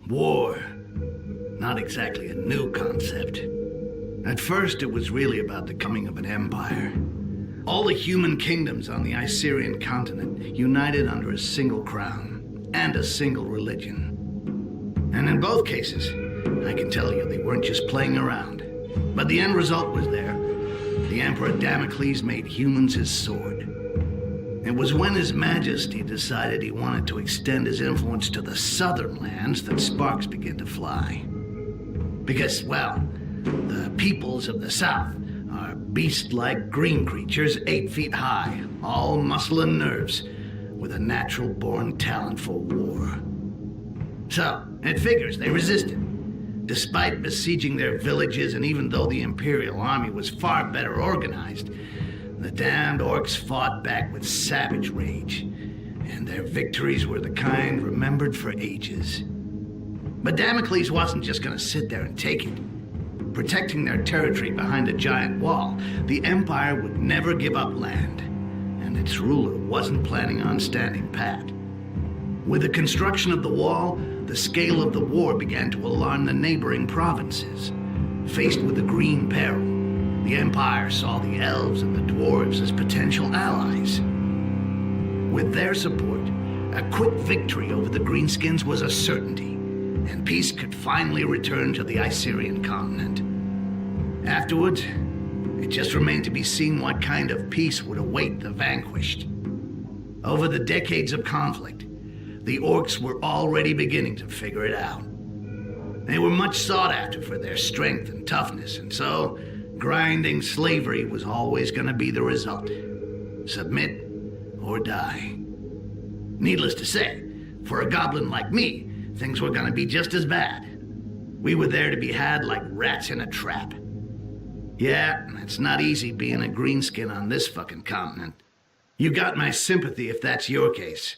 War. Not exactly a new concept. At first, it was really about the coming of an empire. All the human kingdoms on the Isirian continent united under a single crown and a single religion. And in both cases, I can tell you they weren't just playing around. But the end result was there. The Emperor Damocles made humans his sword. It was when His Majesty decided he wanted to extend his influence to the southern lands that sparks began to fly. Because, well, the peoples of the south are beast-like green creatures 8 feet high, all muscle and nerves, with a natural-born talent for war. So, it figures they resisted. Despite besieging their villages, and even though the Imperial army was far better organized, the damned orcs fought back with savage rage, and their victories were the kind remembered for ages. But Damocles wasn't just gonna sit there and take it. Protecting their territory behind a giant wall, the Empire would never give up land, and its ruler wasn't planning on standing pat. With the construction of the wall, the scale of the war began to alarm the neighboring provinces. Faced with the Green Peril, the Empire saw the elves and the dwarves as potential allies. With their support, a quick victory over the Greenskins was a certainty, and peace could finally return to the Isirian continent. Afterwards, it just remained to be seen what kind of peace would await the vanquished. Over the decades of conflict, the orcs were already beginning to figure it out. They were much sought after for their strength and toughness, and so grinding slavery was always going to be the result. Submit or die. Needless to say, for a goblin like me, things were going to be just as bad. We were there to be had like rats in a trap. Yeah, it's not easy being a greenskin on this fucking continent. You got my sympathy if that's your case.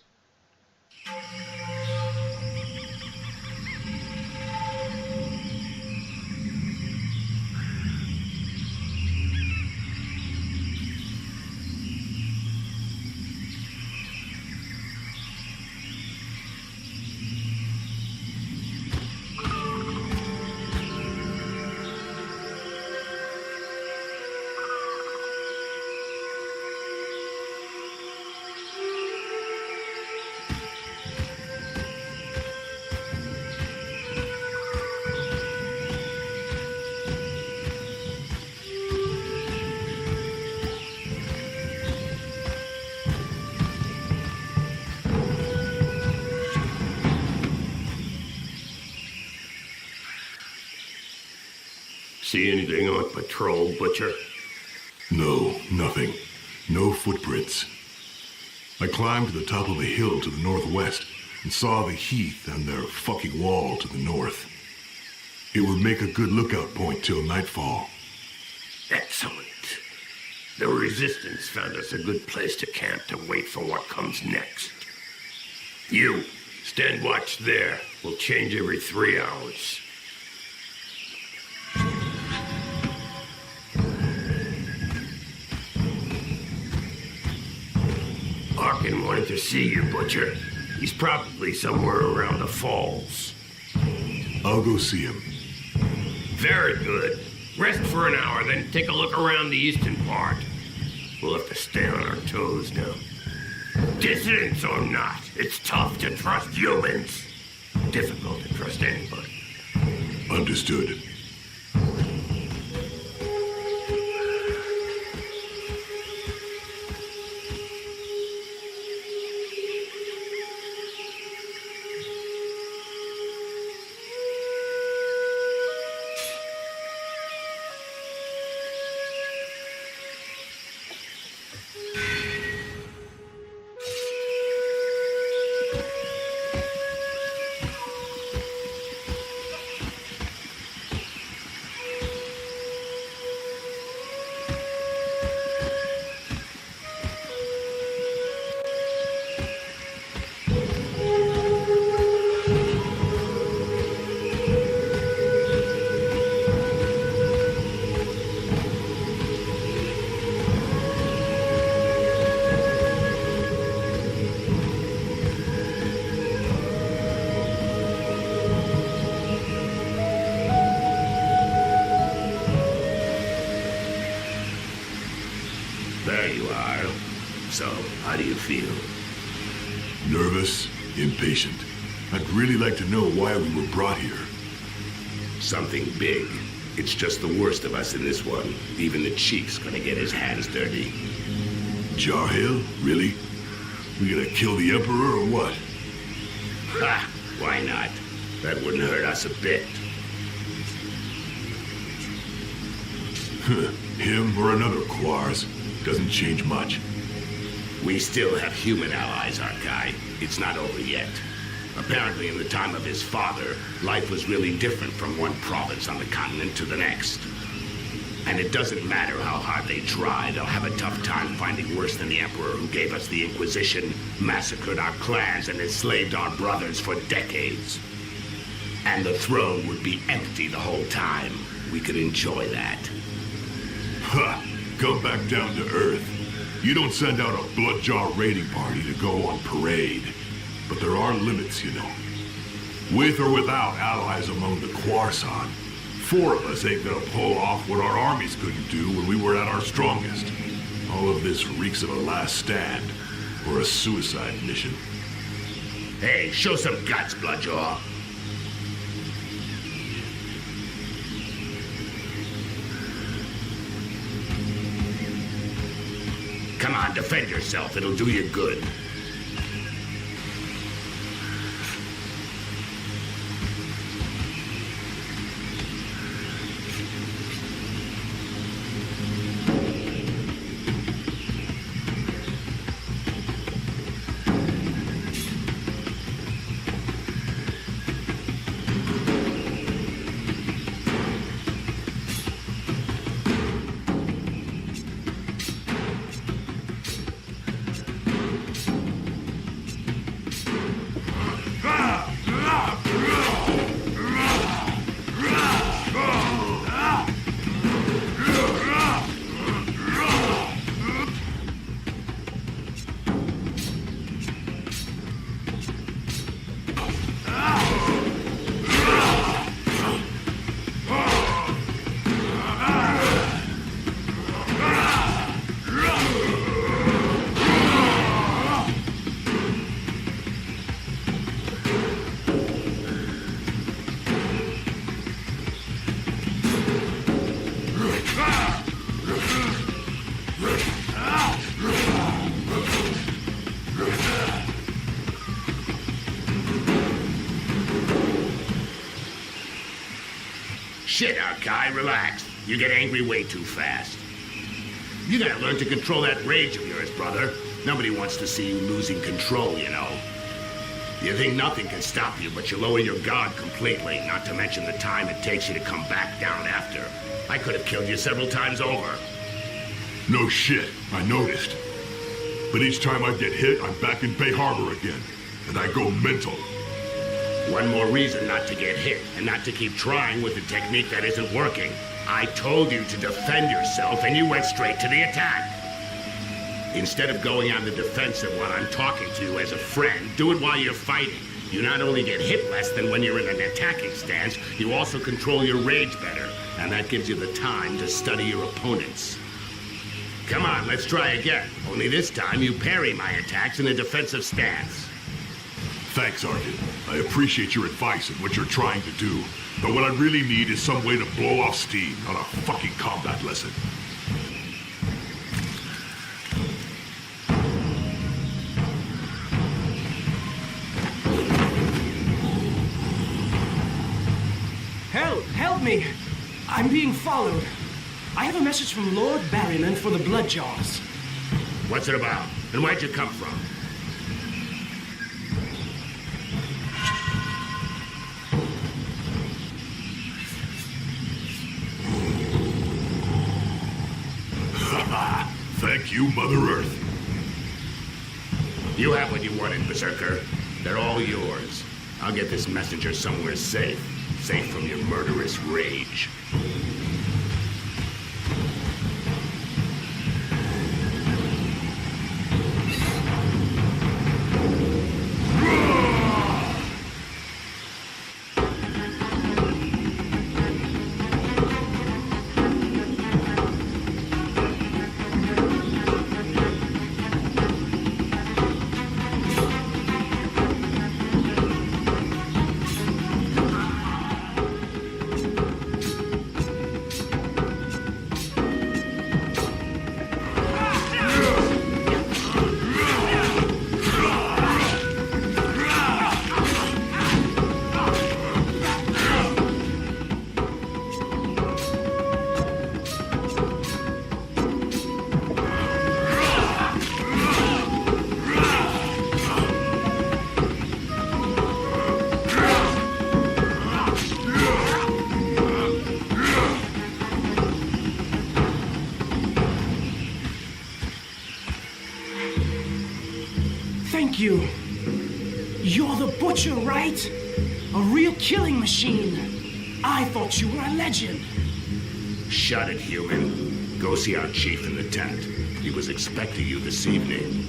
See anything on patrol, Butcher? No, nothing. No footprints. I climbed to the top of a hill to the northwest and saw the heath and their fucking wall to the north. It would make a good lookout point till nightfall. Excellent. The Resistance found us a good place to camp to wait for what comes next. You, stand watch there. We'll change every 3 hours. Arkail wanted to see you, Butcher. He's probably somewhere around the falls. I'll go see him. Very good. Rest for an hour, then take a look around the eastern part. We'll have to stay on our toes now. Dissidents or not, it's tough to trust humans. Difficult to trust anybody. Understood. There you are. So, how do you feel? Nervous, impatient. I'd really like to know why we were brought here. Something big. It's just the worst of us in this one. Even the chief's gonna get his hands dirty. Jarhail? Really? We gonna kill the Emperor or what? Ha! Why not? That wouldn't hurt us a bit. Him or another Quars. Doesn't change much. We still have human allies, Arkail. It's not over yet. Apparently, in the time of his father, life was really different from one province on the continent to the next. And it doesn't matter how hard they try, they'll have a tough time finding worse than the Emperor who gave us the Inquisition, massacred our clans, and enslaved our brothers for decades. And the throne would be empty the whole time. We could enjoy that. Ha! Come back down to Earth. You don't send out a Bloodjaw raiding party to go on parade. But there are limits, you know. With or without allies among the Quarsan, 4 of us ain't gonna pull off what our armies couldn't do when we were at our strongest. All of this reeks of a last stand, or a suicide mission. Hey, show some guts, Bloodjaw. Come on, defend yourself. It'll do you good. Shit, Arkail, relax. You get angry way too fast. You gotta learn to control that rage of yours, brother. Nobody wants to see you losing control, you know. You think nothing can stop you, but you lower your guard completely, not to mention the time it takes you to come back down after. I could have killed you several times over. No shit, I noticed. But each time I get hit, I'm back in Bay Harbor again. And I go mental. One more reason not to get hit, and not to keep trying with a technique that isn't working. I told you to defend yourself, and you went straight to the attack. Instead of going on the defensive while I'm talking to you as a friend, do it while you're fighting. You not only get hit less than when you're in an attacking stance, you also control your rage better, and that gives you the time to study your opponents. Come on, let's try again. Only this time you parry my attacks in a defensive stance. Thanks, Arkail. I appreciate your advice and what you're trying to do. But what I really need is some way to blow off steam, not a fucking combat lesson. Help me! I'm being followed. I have a message from Lord Barryman for the Bloodjaws. What's it about? And where'd you come from? Thank you, Mother Earth. You have what you wanted, Berserker. They're all yours. I'll get this messenger somewhere safe. Safe from your murderous rage. Thank you. You're the butcher, right? A real killing machine. I thought you were a legend. Shut it, human. Go see our chief in the tent. He was expecting you this evening.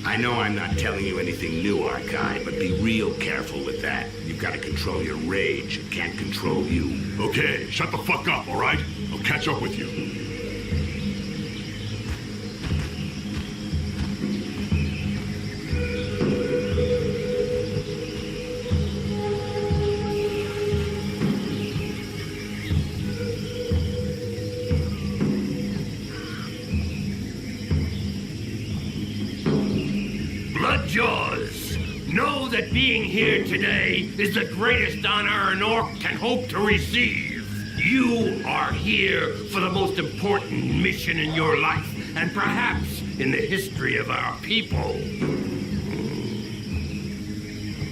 I know I'm not telling you anything new, Arkail, but be real careful with that. You've got to control your rage. It can't control you. Okay, shut the fuck up, all right? I'll catch up with you. Bloodjaws, know that being here today is the greatest honor an orc can hope to receive. You are here for the most important mission in your life, and perhaps in the history of our people.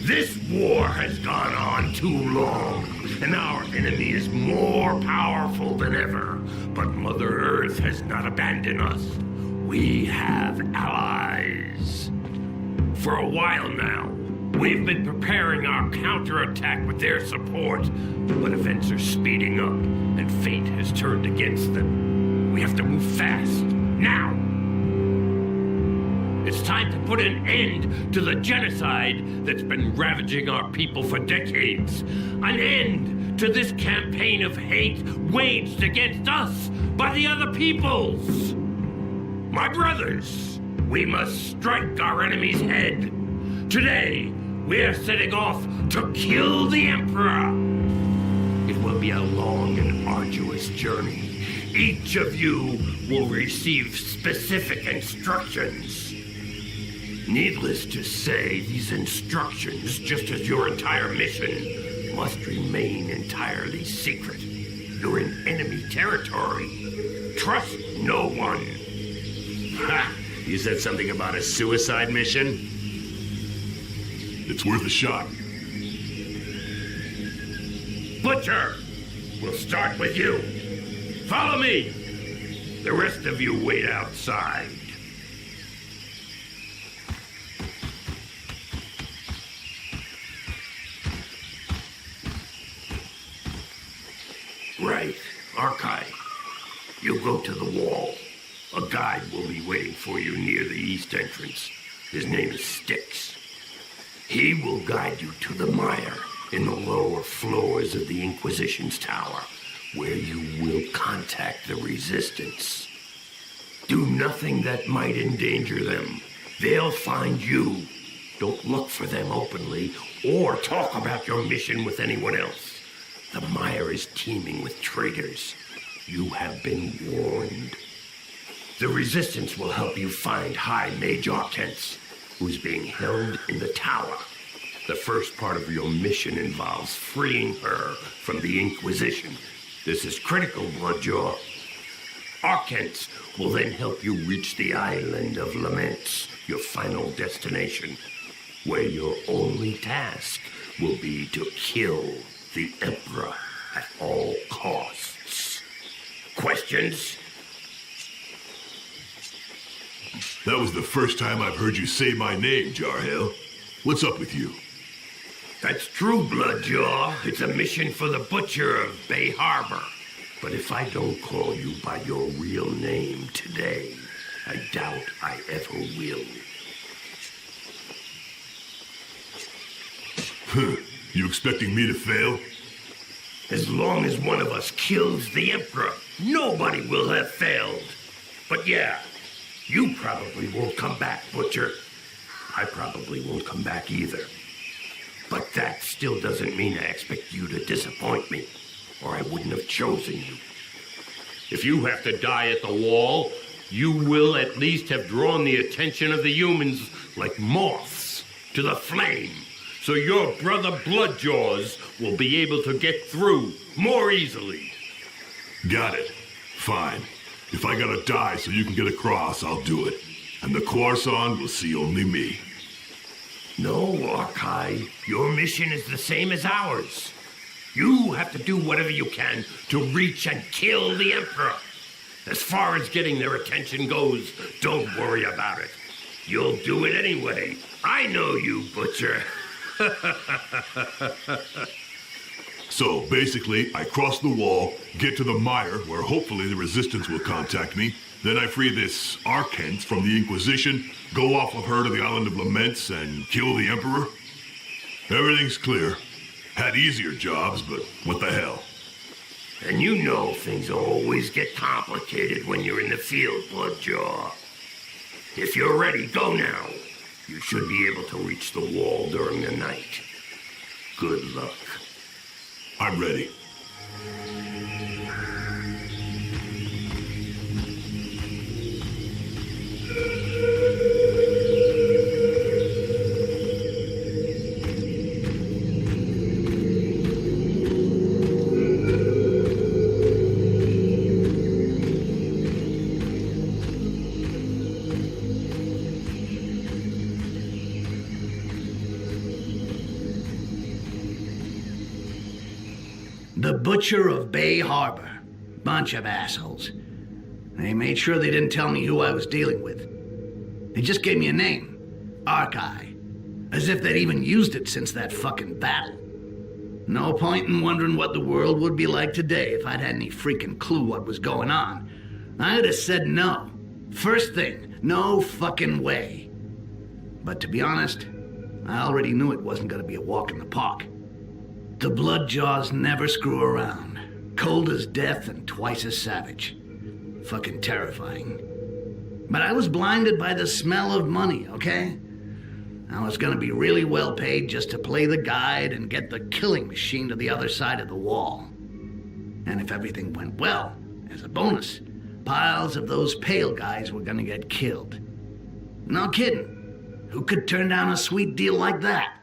This war has gone on too long, and our enemy is more powerful than ever. But Mother Earth has not abandoned us. We have allies. For a while now, we've been preparing our counterattack with their support, but events are speeding up, and fate has turned against them. We have to move fast, now! It's time to put an end to the genocide that's been ravaging our people for decades. An end to this campaign of hate waged against us by the other peoples. My brothers, we must strike our enemy's head. Today, we are setting off to kill the Emperor. It will be a long and arduous journey. Each of you will receive specific instructions. Needless to say, these instructions, just as your entire mission, must remain entirely secret. You're in enemy territory. Trust no one. Ha! You said something about a suicide mission? It's worth a shot. Butcher, we'll start with you. Follow me. The rest of you wait outside. Right, Arkail. You go to the wall. A guide will be waiting for you near the east entrance. His name is Styx. He will guide you to the mire in the lower floors of the Inquisition's tower, where you will contact the Resistance. Do nothing that might endanger them. They'll find you. Don't look for them openly or talk about your mission with anyone else. The mire is teeming with traitors. You have been warned. The Resistance will help you find High Mage Arkail, who's being held in the tower. The first part of your mission involves freeing her from the Inquisition. This is critical, Bloodjaw. Arkail will then help you reach the Island of Laments, your final destination, where your only task will be to kill the Emperor at all costs. Questions? That was the first time I've heard you say my name, Jarhill. What's up with you? That's true, Bloodjaw. It's a mission for the Butcher of Bay Harbor. But if I don't call you by your real name today, I doubt I ever will. You expecting me to fail? As long as one of us kills the Emperor, nobody will have failed. But yeah, you probably won't come back, Butcher. I probably won't come back either. But that still doesn't mean I expect you to disappoint me, or I wouldn't have chosen you. If you have to die at the wall, you will at least have drawn the attention of the humans like moths to the flame, so your brother Bloodjaws will be able to get through more easily. Got it. Fine. If I gotta die so you can get across, I'll do it. And the Quarson will see only me. No, Arkail. Your mission is the same as ours. You have to do whatever you can to reach and kill the Emperor. As far as getting their attention goes, don't worry about it. you'll do it anyway. I know you, Butcher. So, basically, I cross the wall, get to the mire, where hopefully the Resistance will contact me. Then I free this Arkail from the Inquisition, go off with her to the Island of Laments, and kill the Emperor. Everything's clear. Had easier jobs, but what the hell? And you know things always get complicated when you're in the field, Bloodjaw. If you're ready, go now. You should be able to reach the wall during the night. Good luck. I'm ready. The Butcher of Bay Harbor. Bunch of assholes. They made sure they didn't tell me who I was dealing with. They just gave me a name. Arkail. As if they'd even used it since that fucking battle. No point in wondering what the world would be like today if I'd had any freaking clue what was going on. I'd have said no. First thing, no fucking way. But to be honest, I already knew it wasn't gonna be a walk in the park. The Bloodjaws never screw around. Cold as death and twice as savage. Fucking terrifying. But I was blinded by the smell of money, okay? I was gonna be really well paid just to play the guide and get the killing machine to the other side of the wall. And if everything went well, as a bonus, piles of those pale guys were gonna get killed. No kidding. Who could turn down a sweet deal like that?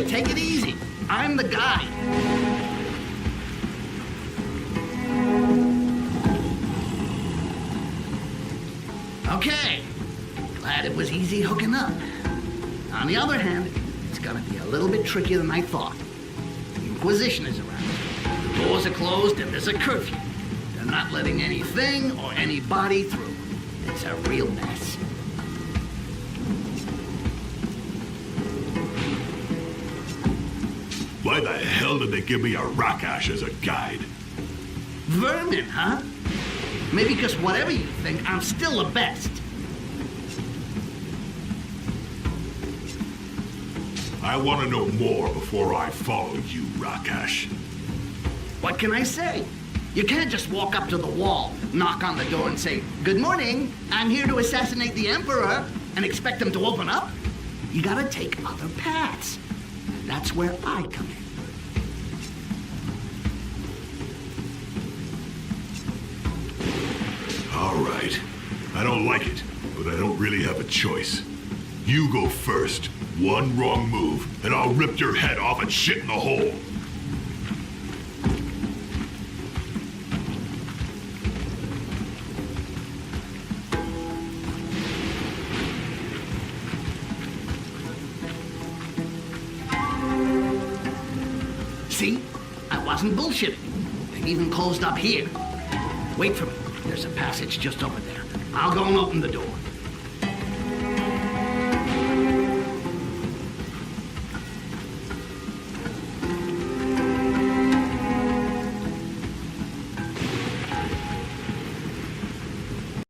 Take it easy. I'm the guy. Okay. Glad it was easy hooking up. On the other hand, it's gonna be a little bit trickier than I thought. The Inquisition is around. The doors are closed and there's a curfew. They're not letting anything or anybody through. It's a real mess. Why the hell did they give me a rock ash as a guide? Vermin, huh? Maybe because whatever you think, I'm still the best. I want to know more before I follow you, Rakash. What can I say? You can't just walk up to the wall, knock on the door and say, "Good morning, I'm here to assassinate the Emperor," and expect them to open up. You gotta take other paths. That's where I come in. All right. I don't like it, but I don't really have a choice. You go first. One wrong move, and I'll rip your head off and shit in the hole. See? I wasn't bullshitting. They even closed up here. Wait for me. There's a passage just over there. I'll go and open the door.